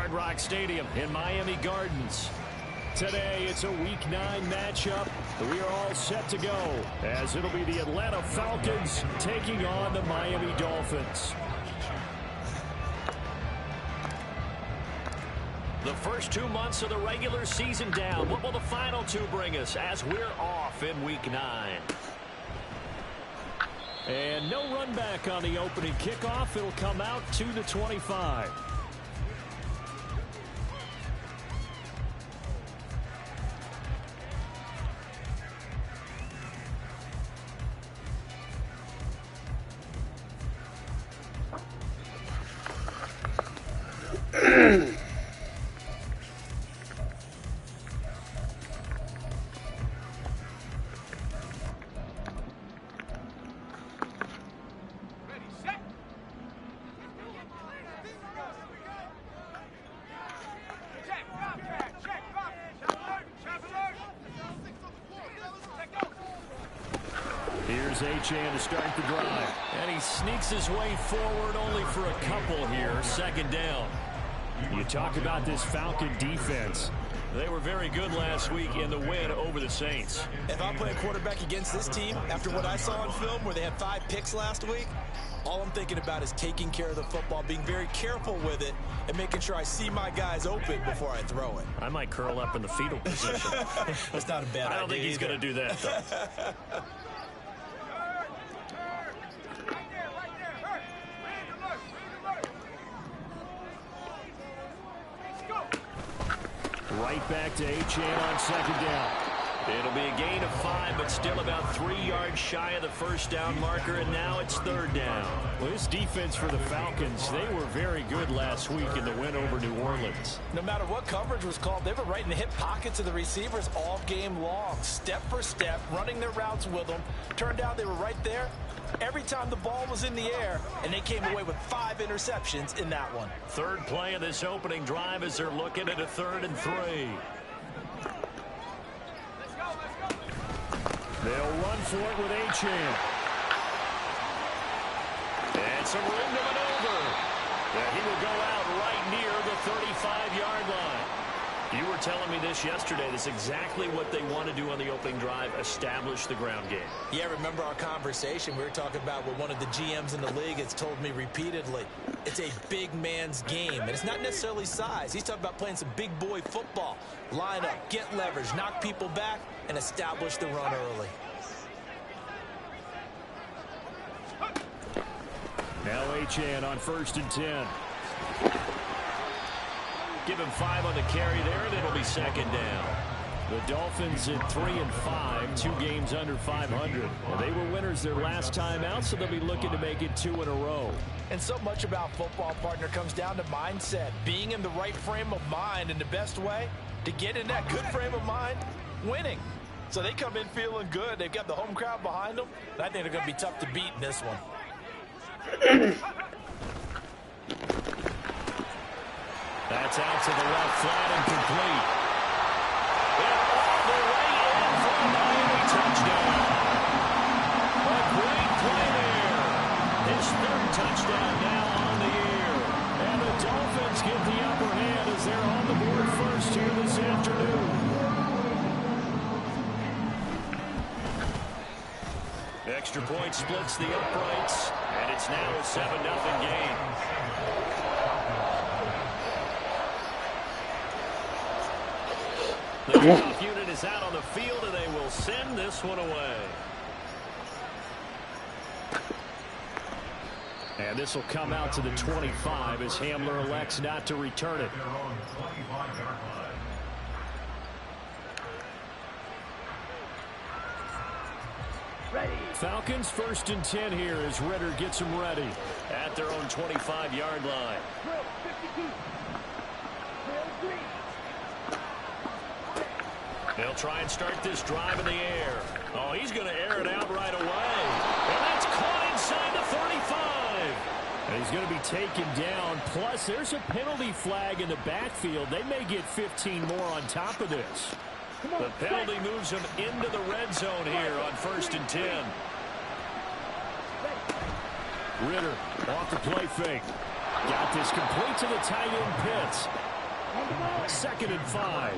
Hard Rock Stadium in Miami Gardens. Today, it's a Week 9 matchup. We are all set to go, as it'll be the Atlanta Falcons taking on the Miami Dolphins. The first 2 months of the regular season down. What will the final 2 bring us as we're off in Week 9? And no run back on the opening kickoff. It'll come out to the 25. Here's Achane to start the drive. And he sneaks his way forward only for a couple here. Second down. You talk about this Falcon defense. They were very good last week in the win over the Saints. If I'm playing quarterback against this team, after what I saw on film where they had 5 picks last week, all I'm thinking about is taking care of the football, being very careful with it, and making sure I see my guys open before I throw it. I might curl up in the fetal position. That's not a bad idea. I don't think he's going to do that, though. Right back to Achane on second down. It'll be a gain of 5, but still about 3 yards shy of the first down marker, and now it's third down. Well, this defense for the Falcons, they were very good last week in the win over New Orleans. No matter what coverage was called, they were right in the hip pockets of the receivers all game long, step for step, running their routes with them. Turned out they were right there every time the ball was in the air, and they came away with 5 interceptions in that one. Third play of this opening drive as they're looking at a 3rd and 3. They'll run for it with Achane. And some room to maneuver. And he will go out right near the 35-yard line. You were telling me this yesterday. That's exactly what they want to do on the opening drive, establish the ground game. Yeah, remember our conversation? We were talking about what one of the GMs in the league has told me repeatedly. It's a big man's game, and it's not necessarily size. He's talking about playing some big boy football. Line up, get leverage, knock people back, and establish the run early. Now Achane on 1st and 10. Give him 5 on the carry there, and it'll be second down. The Dolphins at 3 and 5, 2 games under 500. Well, they were winners their last time out, so they'll be looking to make it 2 in a row. And so much about football, partner, comes down to mindset. Being in the right frame of mind, and the best way to get in that good frame of mind, winning. So they come in feeling good. They've got the home crowd behind them. And I think they're going to be tough to beat in this one. That's out to the left, flat and complete. And all the way in for a Miami touchdown. A great play there. His 3rd touchdown now on the year. And the Dolphins get the upper hand as they're on the board first here this afternoon. Extra point splits the uprights, and it's now a 7-0 game. The kickoff unit is out on the field, and they will send this one away. And this will come out to the 25 as Hamler elects not to return it. Falcons 1st and 10 here as Ritter gets them ready at their own 25-yard line. They'll try and start this drive in the air. Oh, he's going to air it out right away. And that's caught inside the 35. And he's going to be taken down. Plus, there's a penalty flag in the backfield. They may get 15 more on top of this. The penalty moves him into the red zone here on 1st and 10. Ritter off the play fake. Got this complete to the tight end Pitts. 2nd and 5.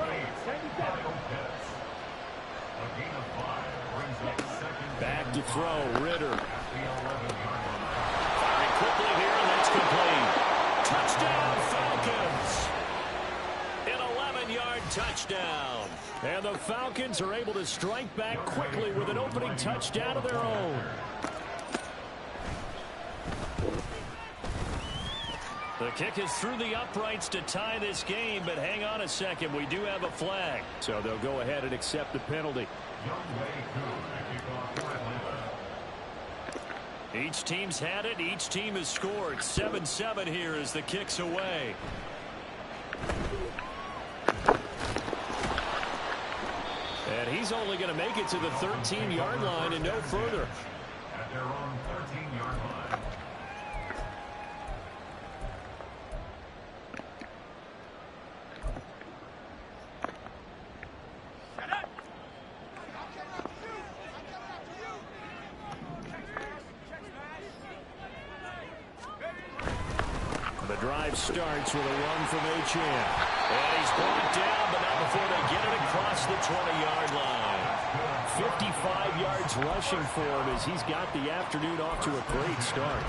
Back to throw, Ritter. Firing quickly here, and that's complete. Touchdown, Falcons! An 11-yard touchdown. And the Falcons are able to strike back quickly with an opening touchdown of their own. The kick is through the uprights to tie this game, but hang on a second. We do have a flag. So they'll go ahead and accept the penalty. Each team's had it. Each team has scored. 7-7 here as the kick's away. And he's only going to make it to the 13-yard line and no further. At their own 13-yard line. The drive starts with a run from Achane. And he's brought down, but not before they get it across the 20-yard line. 55 yards rushing for him as he's got the afternoon off to a great start.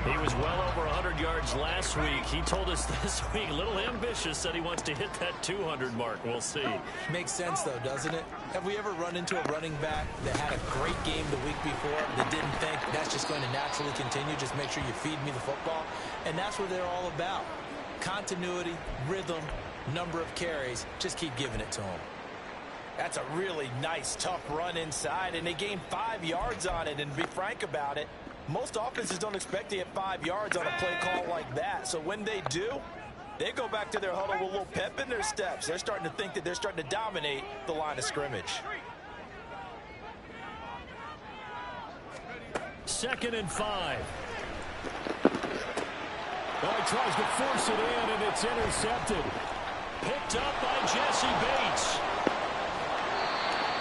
He was well over 100 yards last week. He told us this week, a little ambitious, said he wants to hit that 200 mark. We'll see. Makes sense, though, doesn't it? Have we ever run into a running back that had a great game the week before that didn't think that's just going to naturally continue? Just make sure you feed me the football. And that's what they're all about. Continuity, rhythm, number of carries. Just keep giving it to them. That's a really nice, tough run inside, and they gained 5 yards on it. And to be frank about it, most offenses don't expect to get 5 yards on a play call like that. So when they do, they go back to their huddle with a little pep in their steps. They're starting to think that they're starting to dominate the line of scrimmage. 2nd and 5. Oh, he tries to force it in, and it's intercepted. Picked up by Jesse Bates.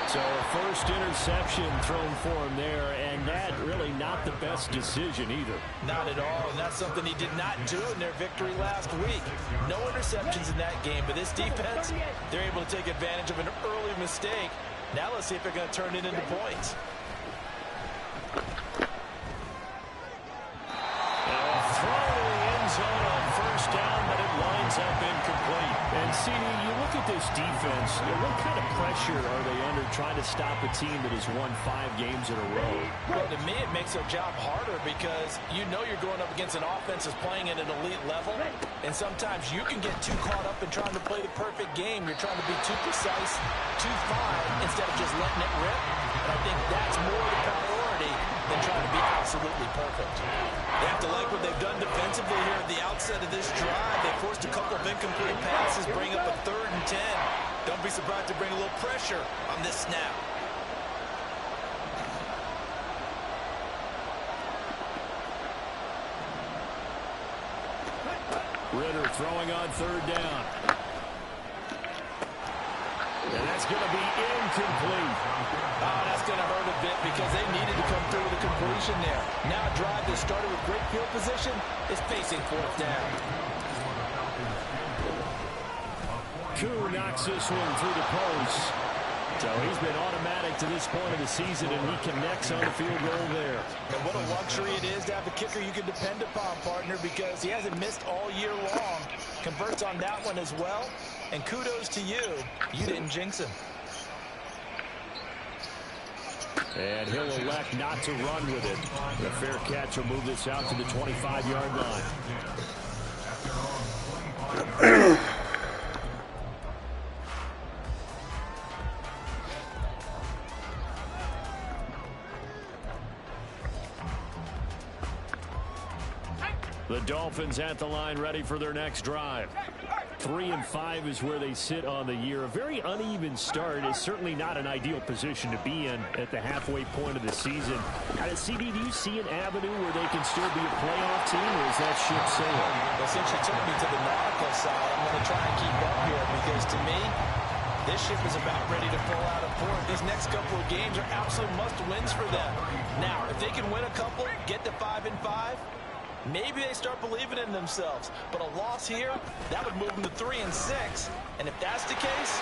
So a first interception thrown for him there, and that really not the best decision either. Not at all, and that's something he did not do in their victory last week. No interceptions in that game, but this defense, they're able to take advantage of an early mistake. Now let's see if they're going to turn it into points. Throw to the end zone on first down, but it winds up incomplete. And CD, you look at this defense, what kind of pressure are they under trying to stop a team that has won 5 games in a row? Well, to me, it makes their job harder because you know you're going up against an offense that's playing at an elite level, and sometimes you can get too caught up in trying to play the perfect game. You're trying to be too precise, too fine, instead of just letting it rip. And I think that's more the priority than trying to be absolutely perfect. They have to like what they've done defensively here at the outset of this drive. They forced a couple of incomplete passes, bring up a 3rd and 10. Don't be surprised to bring a little pressure on this snap. Ritter throwing on 3rd down. And that's going to be incomplete. Oh, that's going to hurt a bit because they needed to come through with a completion there. Now a drive that started with great field position is facing 4th down. Koo knocks this one through the post. So he's been automatic to this point of the season, and he connects on the field goal there. And what a luxury it is to have a kicker you can depend upon, partner, because he hasn't missed all year long. Converts on that one as well. And kudos to you. You didn't jinx him. And he'll elect not to run with it. The fair catch will move this out to the 25-yard line. The Dolphins at the line ready for their next drive. 3 and 5 is where they sit on the year. A very uneven start is certainly not an ideal position to be in at the halfway point of the season. CD, do you see an avenue where they can still be a playoff team, or is that ship sailed? Well, since you took me to the nautical side, I'm going to try and keep up here because to me, this ship is about ready to pull out of port. These next couple of games are absolute must-wins for them. Now, if they can win a couple, get to 5 and 5, Maybe they start believing in themselves. But a loss here, that would move them to 3-6. And if that's the case,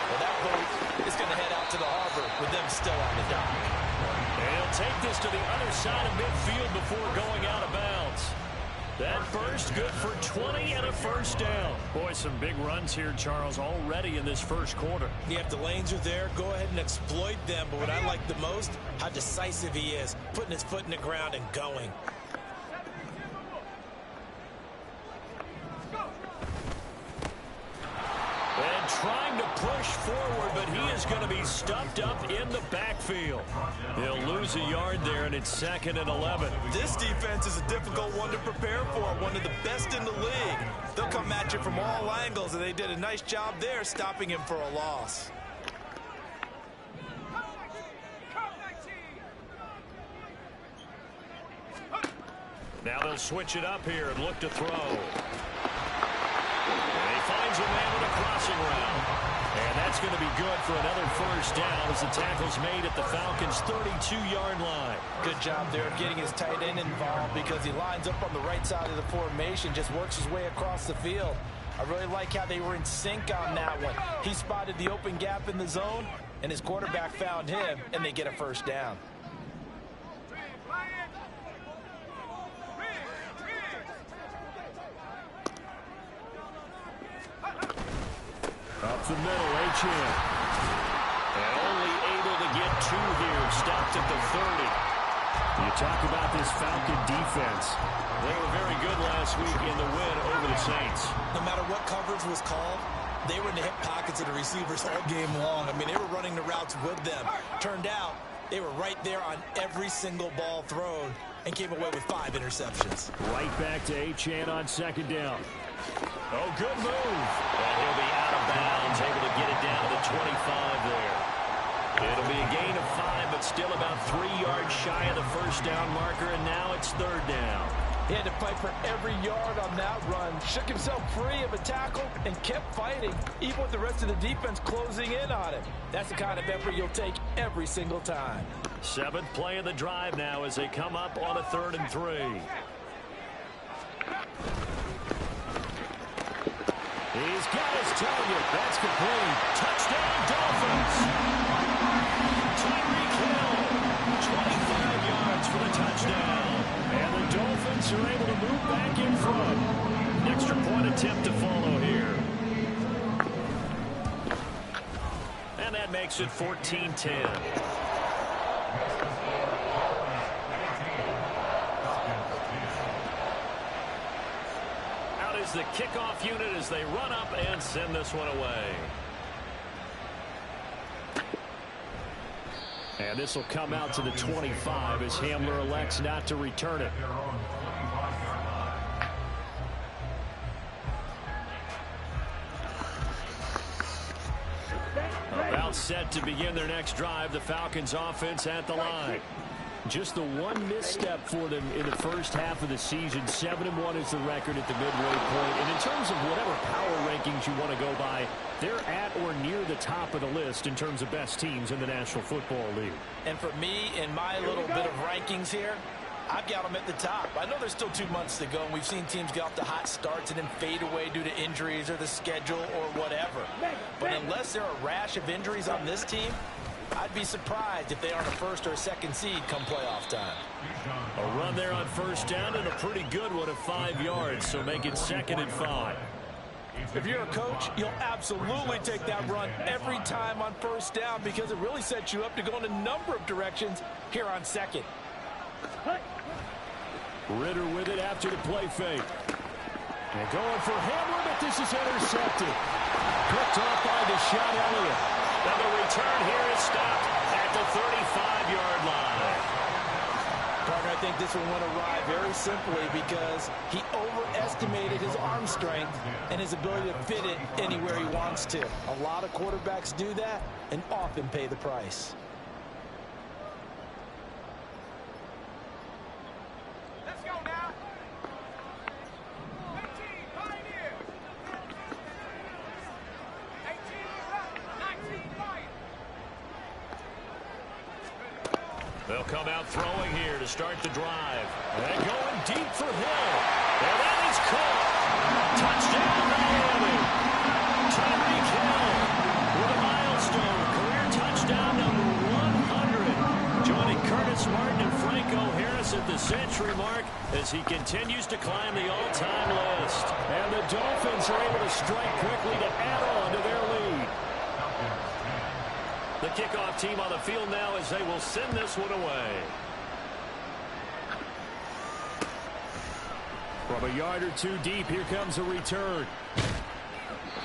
well, that boat is going to head out to the harbor with them still on the dock. And he'll take this to the other side of midfield before going out of bounds. That burst good for 20 and a first down. Boy, some big runs here, Charles, already in this first quarter. Yeah, if the lanes are there, go ahead and exploit them. But what I like the most, how decisive he is, putting his foot in the ground and going. And trying to push forward, but he is going to be stuffed up in the backfield. He'll lose a yard there, and it's 2nd and 11. This defense is a difficult one to prepare for, one of the best in the league. They'll come at you from all angles, and they did a nice job there stopping him for a loss. Now they'll switch it up here and look to throw. And he finds a man with a crossing route. And that's going to be good for another first down as the tackle's made at the Falcons' 32-yard line. Good job there of getting his tight end involved because he lines up on the right side of the formation, just works his way across the field. I really like how they were in sync on that one. He spotted the open gap in the zone, and his quarterback found him, and they get a first down. Up the middle, H.M. And only able to get 2 here, stopped at the 30. You talk about this Falcon defense. They were very good last week in the win over the Saints. No matter what coverage was called, they were in the hip pockets of the receivers all game long. I mean, they were running the routes with them. Turned out, they were right there on every single ball thrown and came away with 5 interceptions. Right back to H.M. on 2nd down. Oh, good move. And he'll be out of bounds, able to get it down to the 25 there. It'll be a gain of 5, but still about 3 yards shy of the first down marker, and now it's 3rd down. He had to fight for every yard on that run. Shook himself free of a tackle and kept fighting, even with the rest of the defense closing in on him. That's the kind of effort you'll take every single time. 7th play of the drive now as they come up on a 3rd and 3. He's got his target. That's complete. Touchdown, Dolphins. Tyreek Hill, 25 yards for the touchdown. And the Dolphins are able to move back in front. Extra point attempt to follow here. And that makes it 14-10. The kickoff unit as they run up and send this one away. And this will come out to the 25 as Hamler elects not to return it. About set to begin their next drive, the Falcons offense at the line. Just the one misstep for them in the first half of the season. 7-1 is the record at the midway point. And in terms of whatever power rankings you want to go by, they're at or near the top of the list in terms of best teams in the National Football League. And for me, in my little bit of rankings here, I've got them at the top. I know there's still 2 months to go, and we've seen teams get off to hot starts and then fade away due to injuries or the schedule or whatever. But unless there are a rash of injuries on this team, I'd be surprised if they aren't a 1st or a 2nd seed come playoff time. A run there on 1st down and a pretty good one of 5 yards, so make it 2nd and 5. If you're a coach, you'll absolutely take that run every time on 1st down because it really sets you up to go in a number of directions here on 2nd. Ritter with it after the play fake. And going for Hamler, but this is intercepted. Picked off by Deshaun Elliott. And the return here is stopped at the 35-yard line. Partner, I think this one went awry very simply because he overestimated his arm strength and his ability to fit it anywhere he wants to. A lot of quarterbacks do that and often pay the price. Let's go now. 18, Pioneer. 18, 19, Lion. They'll come out throwing here to start the drive. And going deep for Hill. And that is caught. Touchdown, Miami. Tyreek Hill with a milestone. Career touchdown number 100. Joining Curtis Martin and Franco Harris at the century mark as he continues to climb the all-time list. And the Dolphins are able to strike quickly to add on to their lead. The kickoff team on the field now as they will send this one away. From a yard or two deep, here comes a return.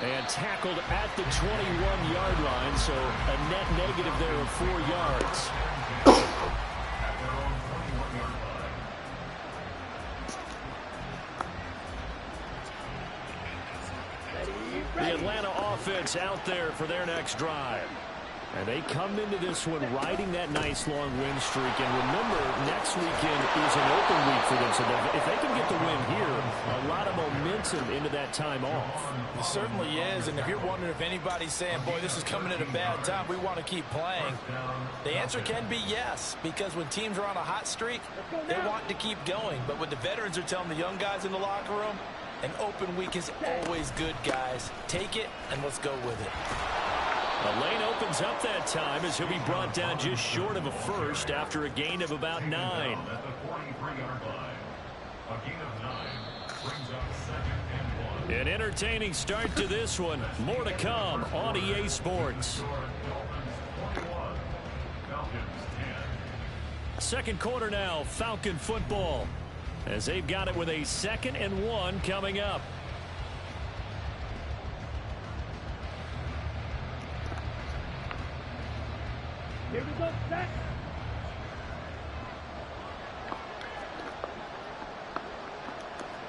And tackled at the 21-yard line, so a net negative there of 4 yards. The Atlanta offense out there for their next drive. And they come into this one riding that nice long win streak. And remember, next weekend is an open week for them. So if they can get the win here, a lot of momentum into that time off. It certainly is. And if you're wondering if anybody's saying, boy, this is coming at a bad time, we want to keep playing, the answer can be yes. Because when teams are on a hot streak, they want to keep going. But what the veterans are telling the young guys in the locker room, an open week is always good, guys. Take it, and let's go with it. The lane opens up that time as he'll be brought down just short of a first after a gain of about 9. At the 43-yard line. A gain of 9 brings up 2nd and 1. An entertaining start to this one. More to come on EA Sports. Dolphins 21, Falcons 10. Second quarter now, Falcon football. As they've got it with a 2nd and 1 coming up. Here we go, set.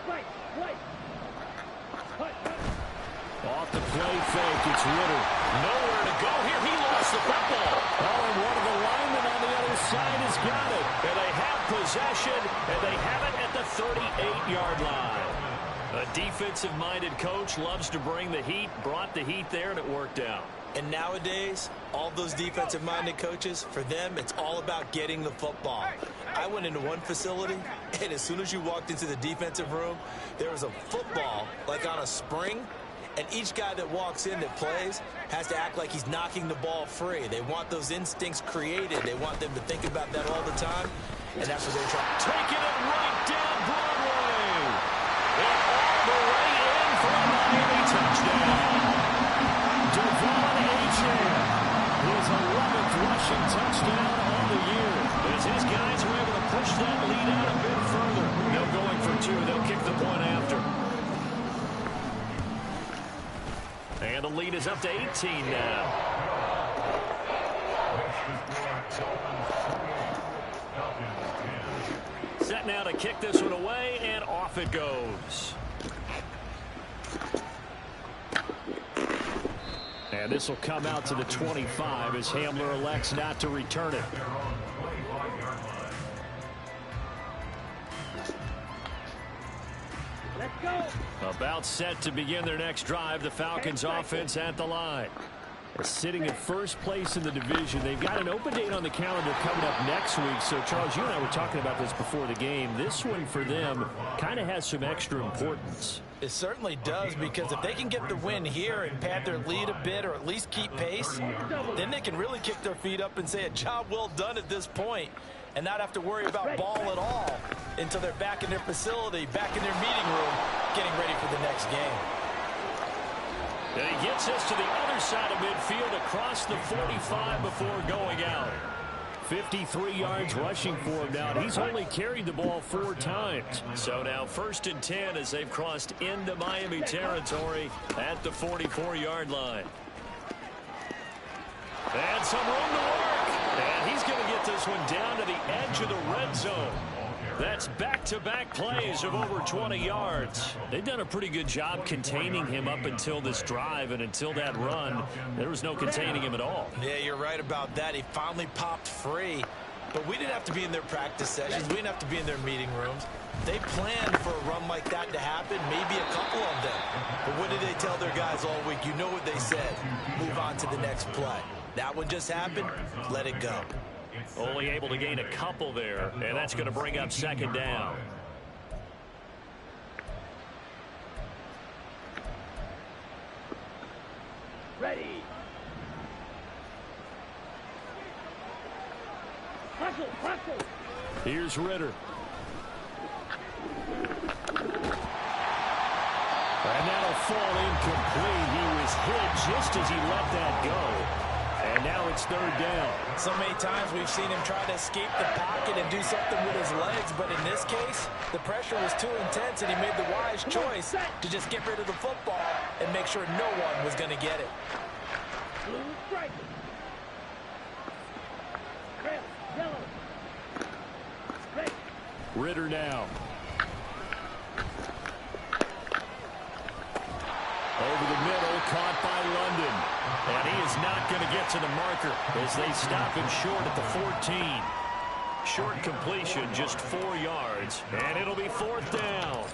Right. Off the play fake, it's Ritter. Nowhere to go here. He lost the football. Oh, and one of the linemen on the other side has got it. And they have possession, and they have it at the 38-yard line. A defensive-minded coach loves to bring the heat, brought the heat there, and it worked out. And nowadays, all those defensive-minded coaches, for them, it's all about getting the football. I went into one facility, and as soon as you walked into the defensive room, there was a football, like on a spring, and each guy that walks in that plays has to act like he's knocking the ball free. They want those instincts created. They want them to think about that all the time, and that's what they're trying. Taking it right down Broadway. And all the way in for a Miami touchdown. His 11th rushing touchdown on the year. As his guys were able to push that lead out a bit further. No going for 2. They'll kick the point after. And the lead is up to 18 now. Set now to kick this one away, and off it goes. And this will come out to the 25 as Hamler elects not to return it. Let's go. About set to begin their next drive, the Falcons offense at the line. They're sitting at first place in the division. They've got an open date on the calendar coming up next week. So, Charles, you and I were talking about this before the game. This one for them kind of has some extra importance. It certainly does, because if they can get the win here and pad their lead a bit or at least keep pace, then they can really kick their feet up and say a job well done at this point and not have to worry about ball at all until they're back in their facility, back in their meeting room, getting ready for the next game. And he gets us to the other side of midfield across the 45 before going out. 53 yards rushing for him now. He's only carried the ball 4 times. So now 1st and 10 as they've crossed into Miami territory at the 44-yard line. And some room to work. And he's going to get this one down to the edge of the red zone. That's back-to-back plays of over 20 yards. They've done a pretty good job containing him up until this drive, and until that run, there was no containing him at all. Yeah, you're right about that. He finally popped free. But we didn't have to be in their practice sessions. We didn't have to be in their meeting rooms. They planned for a run like that to happen, maybe a couple of them. But what did they tell their guys all week? You know what they said. Move on to the next play. That one just happened. Let it go. Only able to gain a couple there, and that's going to bring up second down. Ready. Hustle, hustle. Here's Ritter. And that'll fall incomplete. He was hit just as he let that go. And now it's third down. So many times we've seen him try to escape the pocket and do something with his legs, but in this case, the pressure was too intense, and he made the wise choice to just get rid of the football and make sure no one was going to get it. Blue strike. Red, yellow. Red. Ritter now. Over the middle, caught by London. And he is not going to get to the marker as they stop him short at the 14. Short completion, just 4 yards. And it'll be fourth down.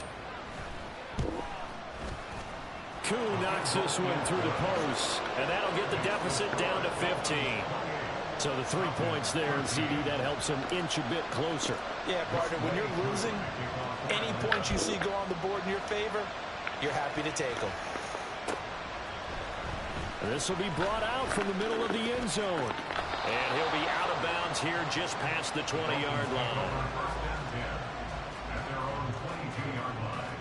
Koo knocks this one through the post. And that'll get the deficit down to 15. So the 3 points there, and CD, that helps him inch a bit closer. Yeah, partner, when you're losing, any points you see go on the board in your favor, you're happy to take them. This will be brought out from the middle of the end zone. And he'll be out of bounds here just past the 20-yard line. First and 10 at their own 22-yard line.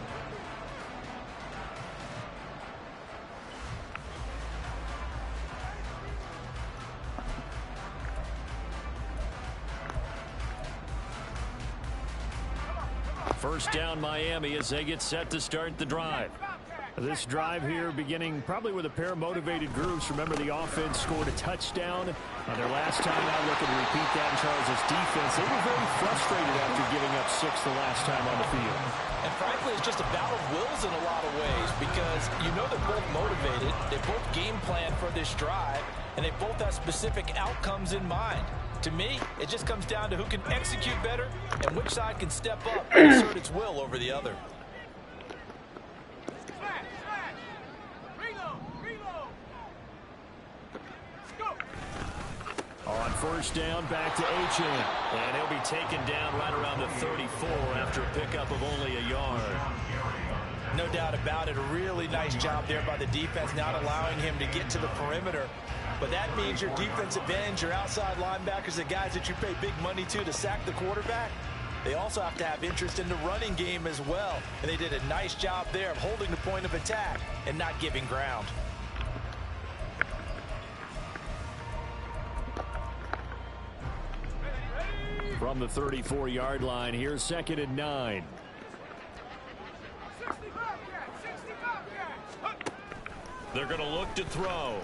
First down Miami as they get set to start the drive. This drive here beginning probably with a pair of motivated groups. Remember, the offense scored a touchdown on their last time out. Looking to repeat that in Charles' defense. They were very frustrated after giving up 6 the last time on the field. And frankly, it's just a battle of wills in a lot of ways, because you know they're both motivated. They both game plan for this drive, and they both have specific outcomes in mind. To me, it just comes down to who can execute better and which side can step up and assert its will over the other. On first down, back to Achane. And he'll be taken down right around the 34 after a pickup of only a yard. No doubt about it. A really nice job there by the defense, not allowing him to get to the perimeter. But that means your defensive ends, your outside linebackers, the guys that you pay big money to sack the quarterback, they also have to have interest in the running game as well. And they did a nice job there of holding the point of attack and not giving ground. From the 34-yard line, here's second and 9. They're going to look to throw.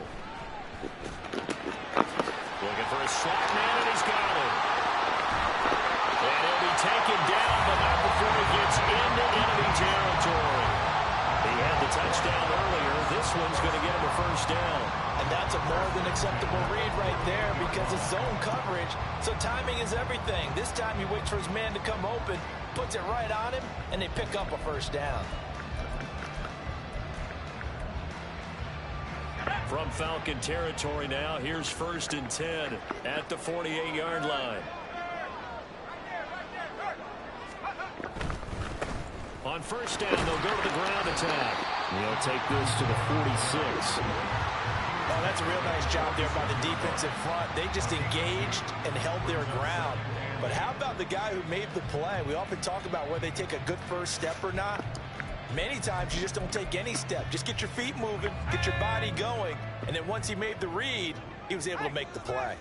Looking for a slot man, and he's got it. And he'll be taken down, but not before he gets into enemy territory. He had the touchdown earlier. This one's going to get him a first down. And that's a more than acceptable read right there, because it's zone coverage, so timing is everything. This time he waits for his man to come open, puts it right on him, and they pick up a first down. From Falcon territory now, here's first and 10 at the 48-yard line. On first down, they'll go to the ground attack. They'll take this to the 46. Oh, that's a real nice job there by the defensive front. They just engaged and held their ground. But how about the guy who made the play? We often talk about whether they take a good first step or not. Many times you just don't take any step. Just get your feet moving, get your body going, and then once he made the read, he was able to make the play.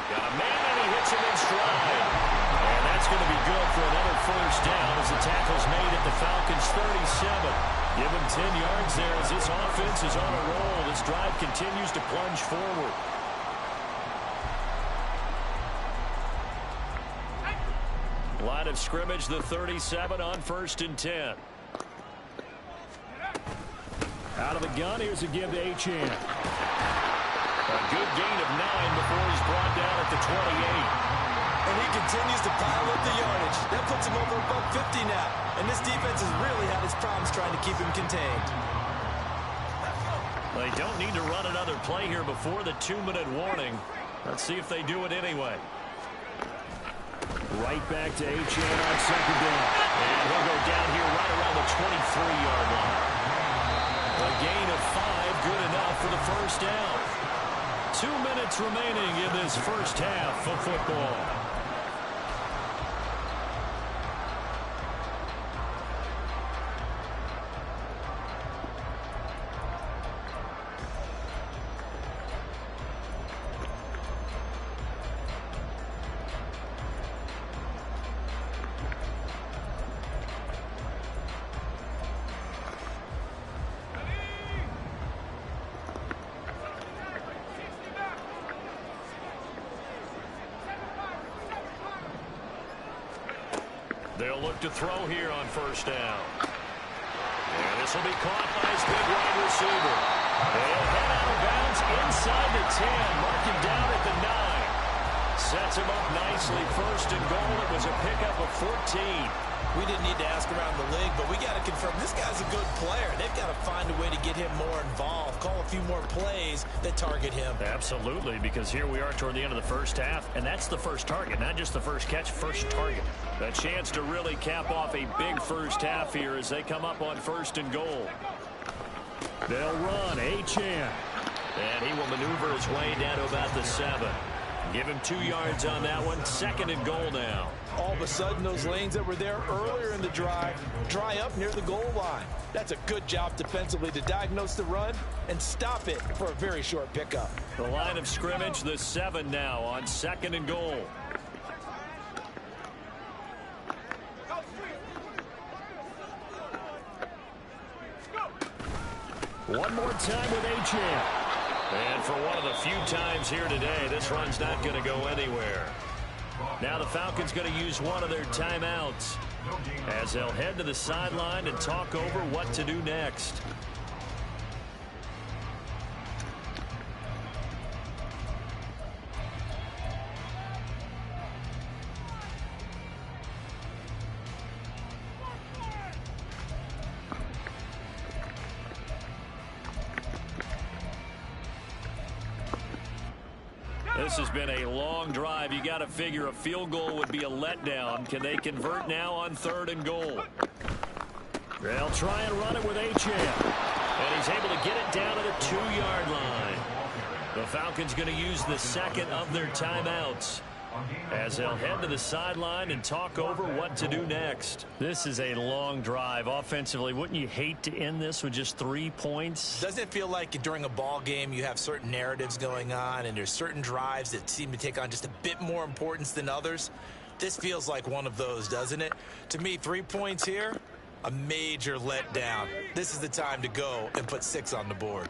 Got a man, and he hits him in stride. And that's going to be good for another first down as the tackle's made at the Falcons' 37. Give him 10 yards there as this offense is on a roll. This drive continues to plunge forward. Line of scrimmage, the 37 on first and 10. Out of the gun, here's a give to Achane. A good gain of 9 before he's brought down at the 28. And he continues to pile up the yardage. That puts him over above 50 now. And this defense has really had its problems trying to keep him contained. They don't need to run another play here before the 2-minute warning. Let's see if they do it anyway. Right back to Achane on second down. And he'll go down here right around the 23-yard line. A gain of 5, good enough for the first down. 2 minutes remaining in this first half of football. They'll look to throw here on first down. And this will be caught by his big wide receiver. They'll head out of bounds inside the 10. Mark him down at the 9. Sets him up nicely. First and goal. It was a pickup of 14. We didn't need to ask around the league, but we got to confirm this guy's a good player. They've got to find a way to get him more involved, call a few more plays that target him. Absolutely, because here we are toward the end of the first half, and that's the first target, not just the first catch, first target. A chance to really cap off a big first half here as they come up on first and goal. They'll run, Achane. And he will maneuver his way down to about the 7. Give him 2 yards on that one. Second and goal now. All of a sudden, those lanes that were there earlier in the drive dry up near the goal line. That's a good job defensively to diagnose the run and stop it for a very short pickup. The line of scrimmage, the 7 now on second and goal. One more time with Achane. And for one of the few times here today, this run's not going to go anywhere. Now the Falcons going to use one of their timeouts as they'll head to the sideline and talk over what to do next. This has been a long drive. You got to figure a field goal would be a letdown. Can they convert now on third and goal? They'll try and run it with Achane. And he's able to get it down to the 2-yard line. The Falcons going to use the second of their timeouts as they'll head to the sideline and talk over what to do next. This is a long drive offensively. Wouldn't you hate to end this with just 3 points? Doesn't it feel like during a ball game you have certain narratives going on and there's certain drives that seem to take on just a bit more importance than others? This feels like one of those, doesn't it? To me, 3 points here, a major letdown. This is the time to go and put 6 on the board.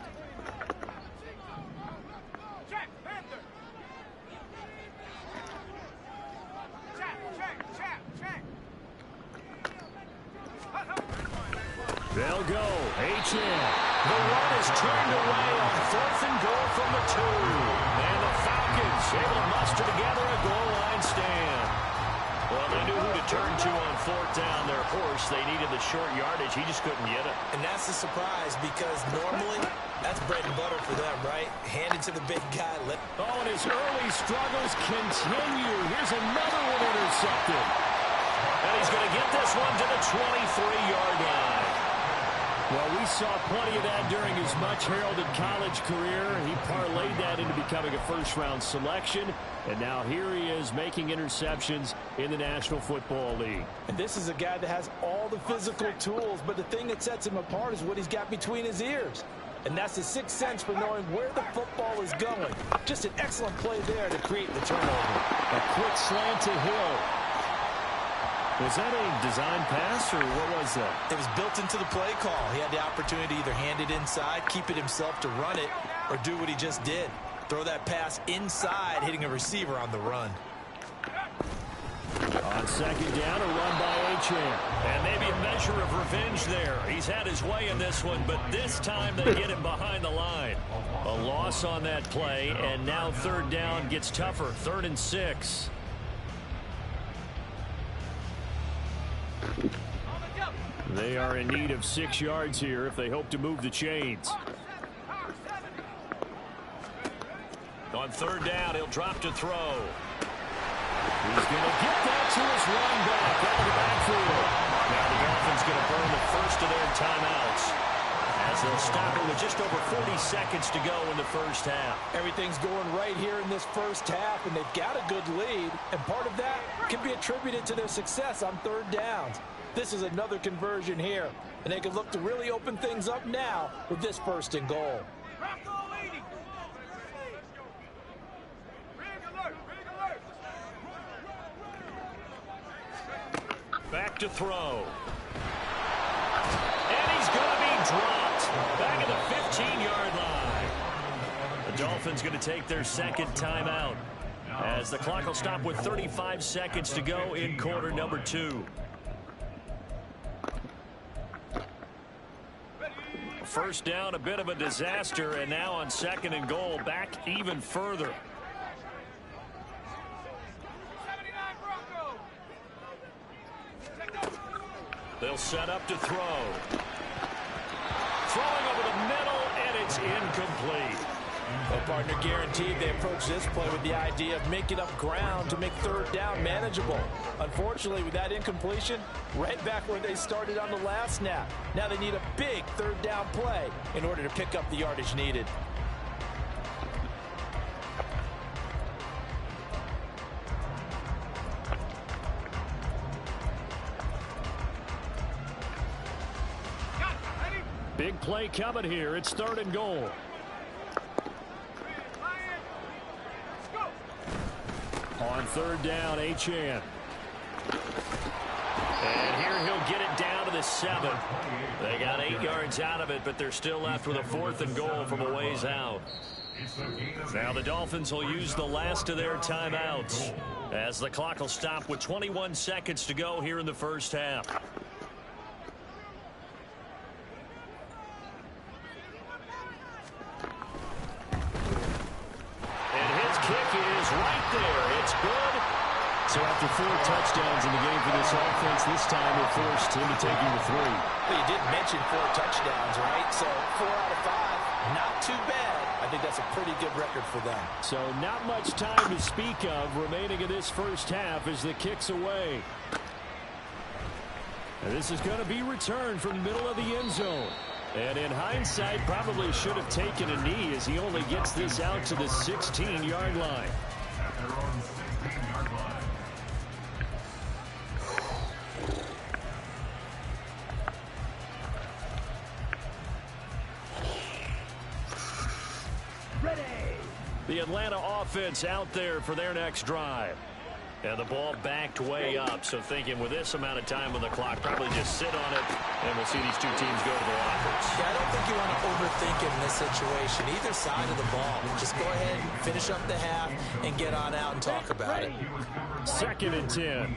They'll go. Achane. The run is turned away on fourth and goal from the 2. And the Falcons able to muster together a goal line stand. Well, they knew who to turn to on fourth down. Their horse, they needed the short yardage. He just couldn't get it. And that's the surprise because normally that's bread and butter for them, right? Hand it to the big guy. Oh, and his early struggles continue. Here's another one intercepted. And he's going to get this one to the 23-yard line. Well, we saw plenty of that during his much-heralded college career. He parlayed that into becoming a first-round selection, and now here he is making interceptions in the National Football League. And this is a guy that has all the physical tools, but the thing that sets him apart is what he's got between his ears. And that's the sixth sense for knowing where the football is going. Just an excellent play there to create the turnover. A quick slant to Hill. Was that a design pass, or what was that? It was built into the play call. He had the opportunity to either hand it inside, keep it himself to run it, or do what he just did. Throw that pass inside, hitting a receiver on the run. On second down, a run by Achane. And maybe a measure of revenge there. He's had his way in this one, but this time they get him behind the line. A loss on that play, and now third down gets tougher. 3rd and 6. They are in need of 6 yards here if they hope to move the chains. On third down, he'll drop to throw. He's going to get that to his run back out of the backfield. Now the Dolphins going to burn the first of their timeouts as they'll stop it with just over 40 seconds to go in the first half. Everything's going right here in this first half, and they've got a good lead, and part of that can be attributed to their success on third downs. This is another conversion here, and they can look to really open things up now with this first and goal. Back to throw. And he's going to be dropped back at the 15-yard line. The Dolphins going to take their second timeout as the clock will stop with 35 seconds to go in quarter number 2. First down, a bit of a disaster, and now on second and goal, back even further. They'll set up to throw. Throwing over the middle, and it's incomplete. Well, partner, guaranteed they approach this play with the idea of making up ground to make third down manageable. Unfortunately, with that incompletion, right back where they started on the last snap. Now they need a big third down play in order to pick up the yardage needed. Big play coming here. It's third and goal. On third down, Achane. And here he'll get it down to the 7. They got 8 yards out of it, but they're still left with a fourth and goal from a ways out. Now the Dolphins will use the last of their timeouts as the clock will stop with 21 seconds to go here in the first half. So after 4 touchdowns in the game for this offense, this time they're forced into taking the 3. Well, you did mention 4 touchdowns, right? So 4 out of 5, not too bad. I think that's a pretty good record for them. So not much time to speak of remaining in this first half as the kick's away. And this is going to be returned from the middle of the end zone. And in hindsight, probably should have taken a knee as he only gets this out to the 16-yard line. The Atlanta offense out there for their next drive. And the ball backed way up. So thinking with this amount of time on the clock, probably just sit on it, and we'll see these two teams go to the lockers. Yeah, I don't think you want to overthink it in this situation. Either side of the ball. Just go ahead, finish up the half, and get on out and talk about it. Second and 10.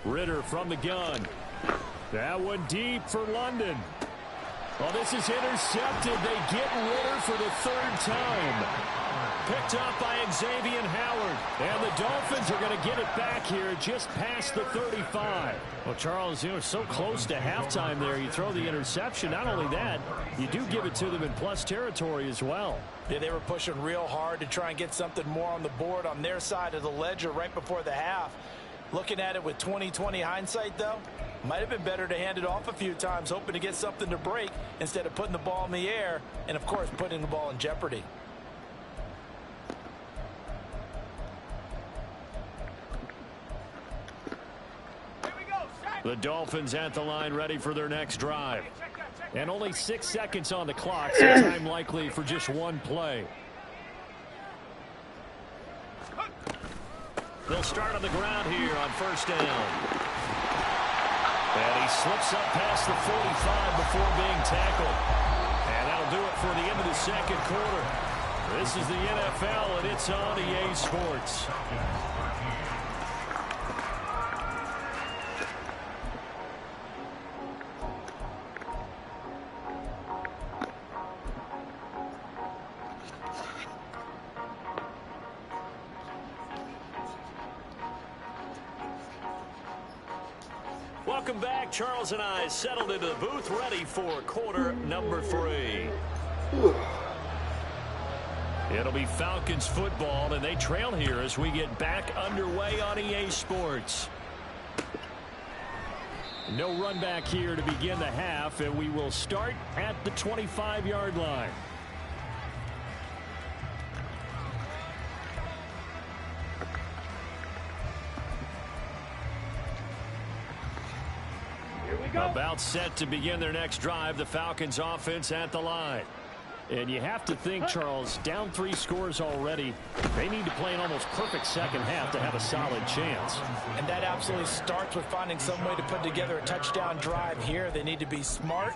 Ritter from the gun. That one deep for London. Well, this is intercepted. They get Ritter for the 3rd time. Picked up by Xavier Howard. And the Dolphins are going to get it back here just past the 35. Well, Charles, you know, so close to halftime there. You throw the interception. Not only that, you do give it to them in plus territory as well. Yeah, they were pushing real hard to try and get something more on the board on their side of the ledger right before the half. Looking at it with 20/20 hindsight, though, might have been better to hand it off a few times, hoping to get something to break instead of putting the ball in the air and, of course, putting the ball in jeopardy. The Dolphins at the line ready for their next drive. And only 6 seconds on the clock, so time likely for just one play. They'll start on the ground here on first down. And he slips up past the 45 before being tackled. And that'll do it for the end of the second quarter. This is the NFL, and it's on EA Sports. Welcome back. Charles and I settled into the booth ready for quarter number 3. It'll be Falcons football, and they trail here as we get back underway on EA Sports. No run back here to begin the half, and we will start at the 25-yard line. Here we go. About set to begin their next drive, the Falcons offense at the line. And you have to think, Charles, down 3 scores already. They need to play an almost perfect second half to have a solid chance. And that absolutely starts with finding some way to put together a touchdown drive here. They need to be smart,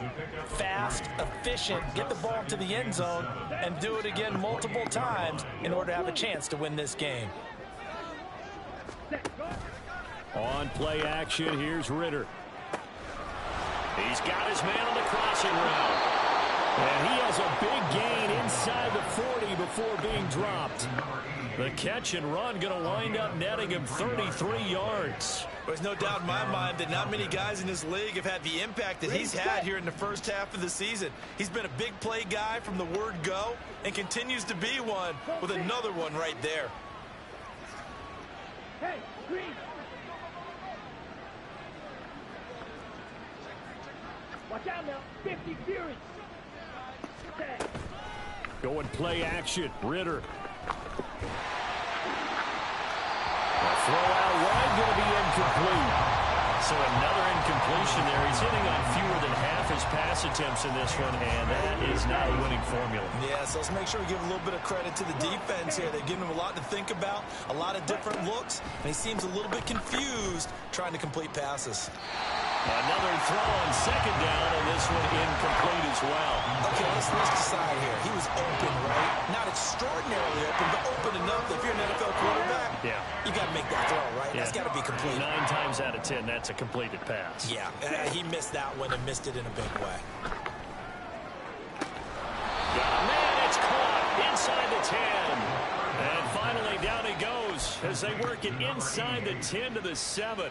fast, efficient, get the ball to the end zone, and do it again multiple times in order to have a chance to win this game. On play action, here's Ritter. He's got his man on the crossing route. And he has a big gain inside the 40 before being dropped. The catch and run going to wind up netting him 33 yards. There's no doubt in my mind that not many guys in this league have had the impact that he's had here in the first half of the season. He's been a big play guy from the word go and continues to be one with another one right there. Hey, green. Watch out now. 50 Fury. Going play action. Ritter. The throw out wide going to be incomplete. So another incompletion there. He's hitting on fewer than half his pass attempts in this one, and that is not a winning formula. Yeah, so let's make sure we give a little bit of credit to the defense here. They've given him a lot to think about, a lot of different looks, and he seems a little bit confused trying to complete passes. Another throw on second down, and this one incomplete as well. Okay, let's decide here. He was open, right? Not extraordinarily open, but open enough that if you're an NFL quarterback, you got to make that throw, right? That's got to be complete. 9 times out of 10, that's a completed pass. Yeah, he missed that one and missed it in a big way. Got a man, it's caught inside the 10. And finally, down he goes as they work it inside the 10 to the 7.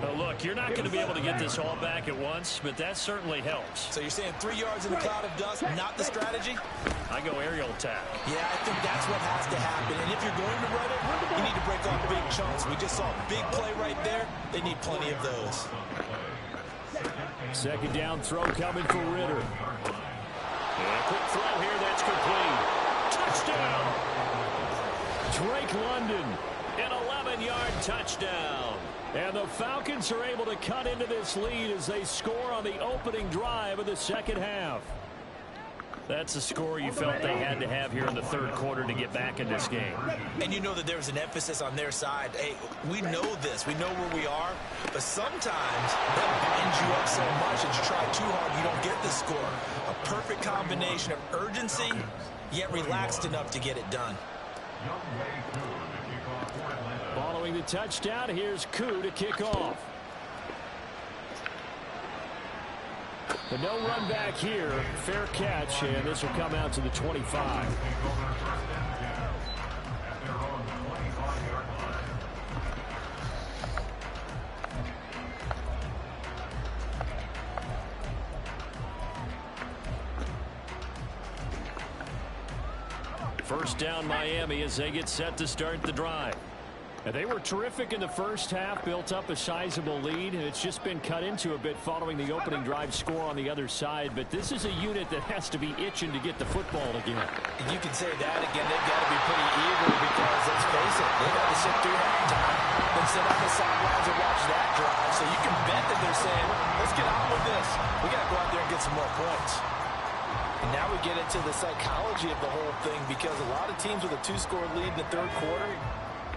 Oh, look, you're not going to be able to get this all back at once, but that certainly helps. So you're saying 3 yards in a cloud of dust, not the strategy? I go aerial attack. Yeah, I think that's what has to happen. And if you're going to run it, you need to break off big chunks. We just saw a big play right there. They need plenty of those. Second down throw coming for Ritter. And a quick throw here that's complete. Touchdown! Drake London, an 11-yard touchdown. And the Falcons are able to cut into this lead as they score on the opening drive of the second half. That's a score you felt they had to have here in the third quarter to get back in this game. And you know that there's an emphasis on their side. Hey, we know this. We know where we are. But sometimes that binds you up so much that you try too hard, you don't get the score. A perfect combination of urgency, yet relaxed enough to get it done. Following the touchdown, here's Koo to kick off. The no run back here, fair catch, and this will come out to the 25. First down Miami as they get set to start the drive. And they were terrific in the first half, built up a sizable lead, and it's just been cut into a bit following the opening drive score on the other side. But this is a unit that has to be itching to get the football again. And you can say that again. They've got to be pretty eager because, let's face it, they've got to sit through halftime, then sit on the sidelines and watch that drive. So you can bet that they're saying, let's get on with this. We got to go out there and get some more points. And now we get into the psychology of the whole thing because a lot of teams with a 2-score lead in the third quarter,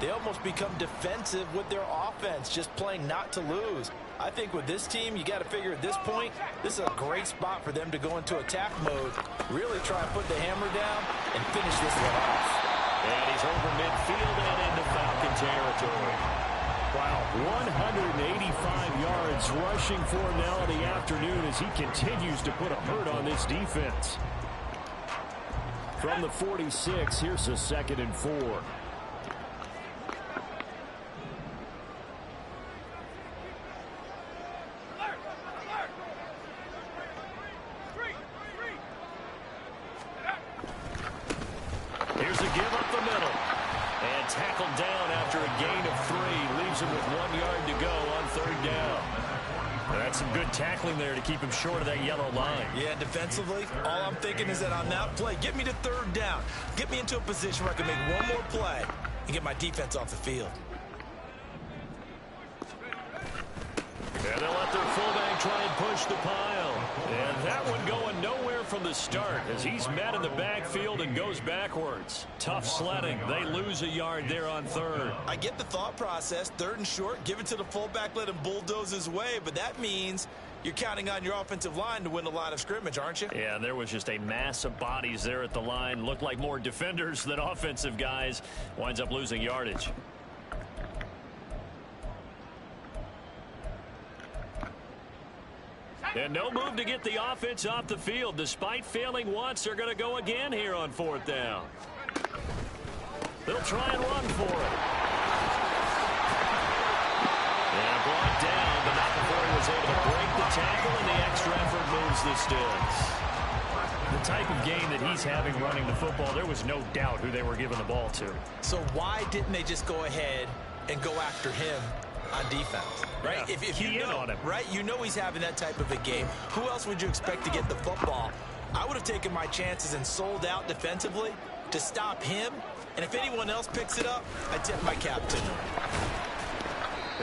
they almost become defensive with their offense, just playing not to lose. I think with this team, you got to figure at this point, this is a great spot for them to go into attack mode, really try and put the hammer down and finish this one off. And he's over midfield and into Falcon territory. Wow, 185 yards rushing for him now in the afternoon as he continues to put a hurt on this defense. From the 46, here's a 2nd and 4. tackled down after a gain of 3. Leaves him with 1 yard to go on 3rd down. That's some good tackling there to keep him short of that yellow line. Yeah, defensively, all I'm thinking is that on that play, get me to 3rd down. Get me into a position where I can make one more play and get my defense off the field. And they'll let their fullback try and push the pile. And that one going nowhere from the start as he's met in the backfield and goes backwards. Tough sledding. They lose a yard there on 3rd. I get the thought process. 3rd and short, give it to the fullback, let him bulldoze his way. But that means you're counting on your offensive line to win the line of scrimmage, aren't you? Yeah, there was just a mass of bodies there at the line. Looked like more defenders than offensive guys. Winds up losing yardage. And no move to get the offense off the field. Despite failing once, they're going to go again here on 4th down. They'll try and run for it. And brought down, but not before he was able to break the tackle, and the extra effort moves the sticks. The type of game that he's having running the football, there was no doubt who they were giving the ball to. So why didn't they just go ahead and go after him on defense, right? Yeah, if you know, on him. right, you know he's having that type of a game. Who else would you expect to get the football? I would have taken my chances and sold out defensively to stop him, and if anyone else picks it up, I tip my cap to him.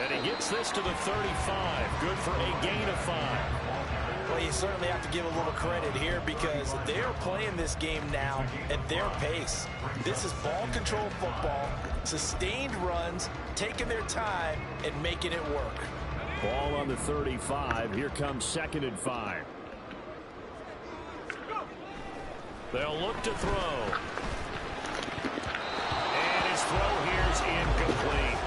And he gets this to the 35. Good for a gain of 5. Well, you certainly have to give a little credit here because they're playing this game now at their pace. This is ball control football, sustained runs, taking their time and making it work. Ball on the 35. Here comes 2nd and 5. They'll look to throw. And his throw here's incomplete.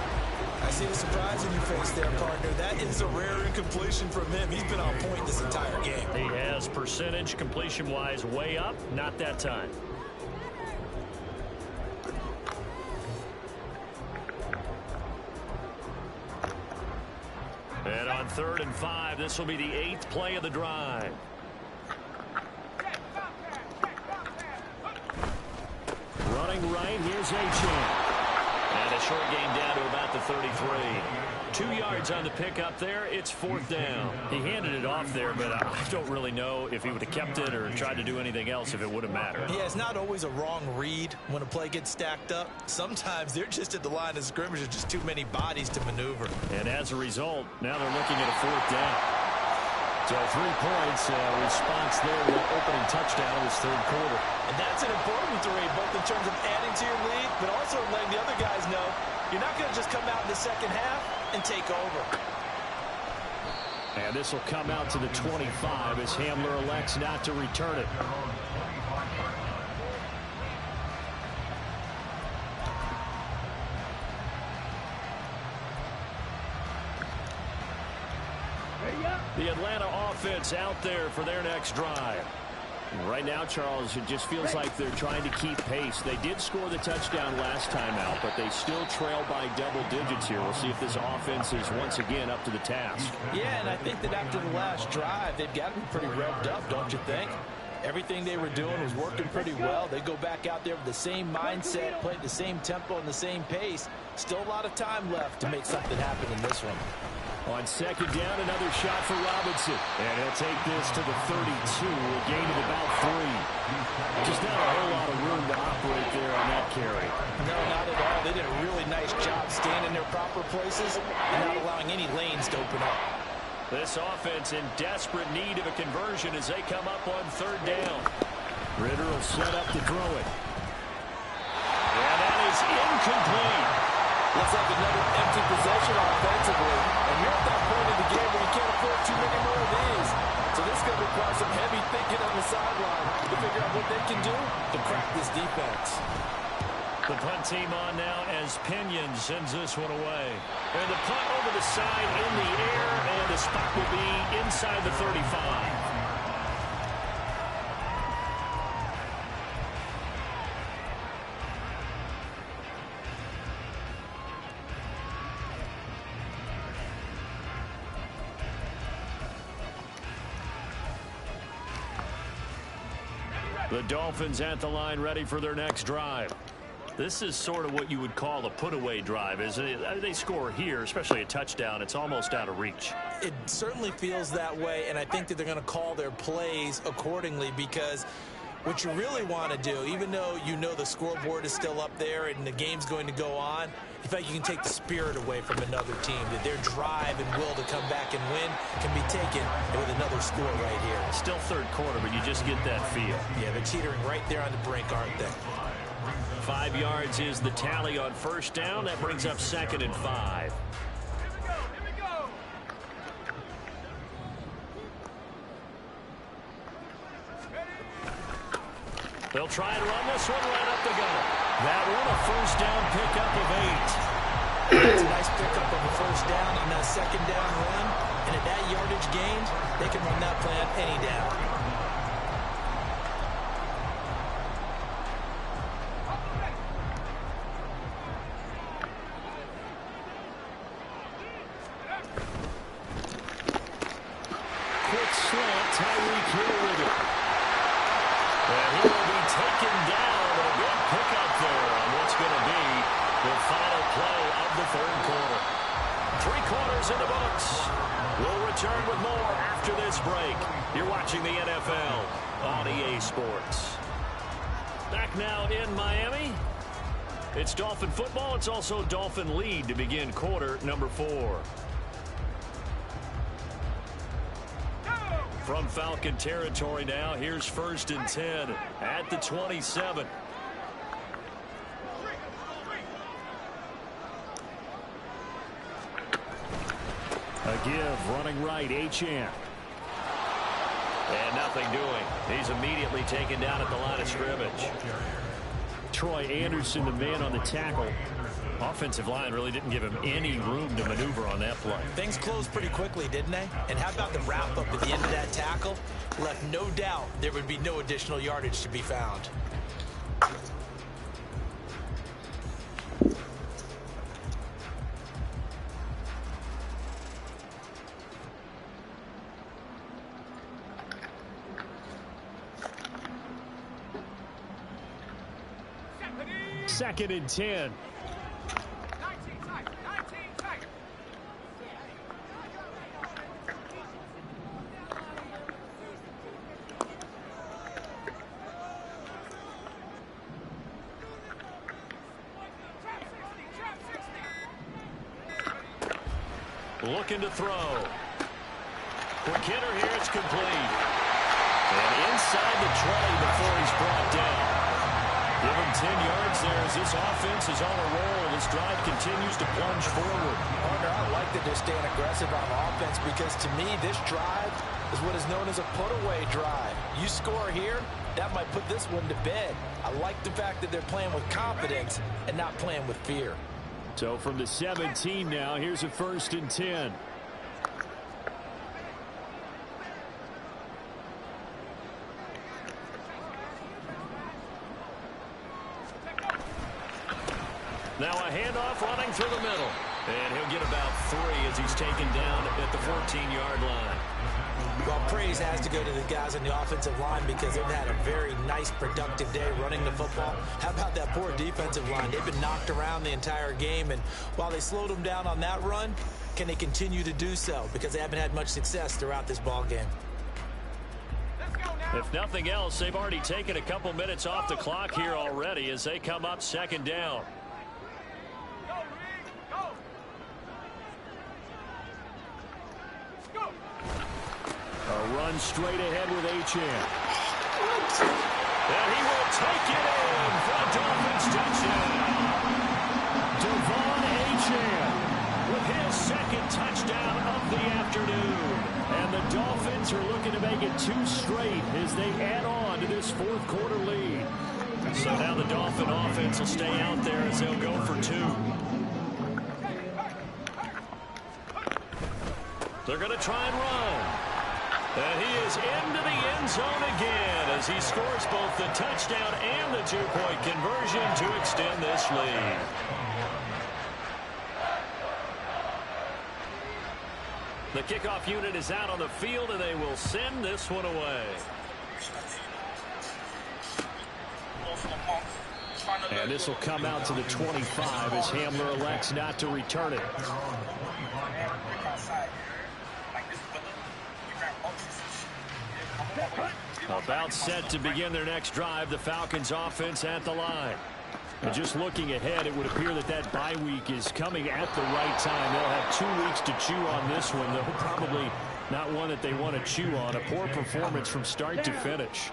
I see the surprise in your face there, partner. That is a rare incompletion from him. He's been on point this entire game. He has percentage completion-wise way up. Not that time. And on 3rd and 5, this will be the 8th play of the drive. Running right, here's Achane. And a short gain down to about the 33. 2 yards on the pickup there. It's 4th down. He handed it off there, but I don't really know if he would have kept it or tried to do anything else if it would have mattered. Yeah, it's not always a wrong read when a play gets stacked up. Sometimes they're just at the line of scrimmage. There's just too many bodies to maneuver. And as a result, now they're looking at a 4th down. So 3 points, response there to the opening touchdown in this 3rd quarter. And that's an important 3, both in terms of adding to your lead, but also letting the other guys know you're not going to just come out in the second half and take over. And this will come out to the 25 as Hamler elects not to return it. The Atlanta offense out there for their next drive. Right now, Charles, it just feels like they're trying to keep pace. They did score the touchdown last time out, but they still trail by double digits here. We'll see if this offense is once again up to the task. Yeah, and I think that after the last drive, they've got to be pretty revved up, don't you think? Everything they were doing was working pretty well. They go back out there with the same mindset, play at the same tempo and the same pace. Still a lot of time left to make something happen in this one. On 2nd down, another shot for Robinson. And he'll take this to the 32, a gain of about 3. Just not a whole lot of room to operate there on that carry. No, not at all. They did a really nice job staying in their proper places and not allowing any lanes to open up. This offense in desperate need of a conversion as they come up on 3rd down. Ritter will set up to throw it. And that is incomplete. Looks like another empty possession offensively. And you're at that point in the game where you can't afford too many more of these. So this is going to require some heavy thinking on the sideline to figure out what they can do to crack this defense. The punt team on now as Pinion sends this one away. And the punt over the side in the air, and the spot will be inside the 35. The Dolphins at the line ready for their next drive. This is sort of what you would call a put-away drive, isn't it? They score here, especially a touchdown. It's almost out of reach. It certainly feels that way, and I think that they're going to call their plays accordingly, because what you really want to do, even though you know the scoreboard is still up there and the game's going to go on, you feel like you can take the spirit away from another team, that their drive and will to come back and win can be taken with another score right here. Still third quarter, but you just get that feel. Yeah, they're teetering right there on the brink, aren't they? 5 yards is the tally on first down. That brings up 2nd and 5. They'll try and run this one right up the gut. That one, a first down pickup of 8. It's a nice pickup of a first down on that second down run. And at that yardage gain, they can run that play on any down. Quick slant, Tyreek Hill with it. And he will be taken down. A good pickup there on what's going to be the final play of the third quarter. 3 quarters in the books. We'll return with more after this break. You're watching the NFL on EA Sports. Back now in Miami. It's Dolphin football. It's also Dolphin lead to begin quarter number 4. From Falcon territory now, here's 1st and 10 at the 27. A give, running right, Achane. And nothing doing. He's immediately taken down at the line of scrimmage. Troy Anderson, the man on the tackle. Offensive line really didn't give him any room to maneuver on that play. Things closed pretty quickly, didn't they? And how about the wrap-up at the end of that tackle? Left no doubt there would be no additional yardage to be found. Second and 10. Looking to throw. Quick hitter here, it's complete. And inside the 20 before he's brought down. Give him 10 yards there as this offense is on a roll. This drive continues to plunge forward. Partner, I like that they're staying aggressive on offense, because to me, this drive is what is known as a put-away drive. You score here, that might put this one to bed. I like the fact that they're playing with confidence and not playing with fear. So from the 17 now, here's a 1st and 10. Now a handoff running through the middle. And he'll get about 3 as he's taken down at the 14-yard line. Well, praise has to go to the guys on the offensive line, because they've had a very nice, productive day running the football. How about that poor defensive line? They've been knocked around the entire game, and while they slowed them down on that run, can they continue to do so? Because they haven't had much success throughout this ball game. If nothing else, they've already taken a couple minutes off the clock here already as they come up 2nd down. A run straight ahead with Achane. And he will take it in for a Dolphins touchdown. Devon Achane with his 2nd touchdown of the afternoon. And the Dolphins are looking to make it 2 straight as they add on to this 4th quarter lead. So now the Dolphin offense will stay out there as they'll go for 2. They're going to try and run. And he is into the end zone again as he scores both the touchdown and the 2-point conversion to extend this lead. The kickoff unit is out on the field, and they will send this one away. And this will come out to the 25 as Hamler elects not to return it. About set to begin their next drive, the Falcons offense at the line. And just looking ahead, it would appear that that bye week is coming at the right time. They'll have 2 weeks to chew on this one, though probably not one that they want to chew on. A poor performance from start to finish.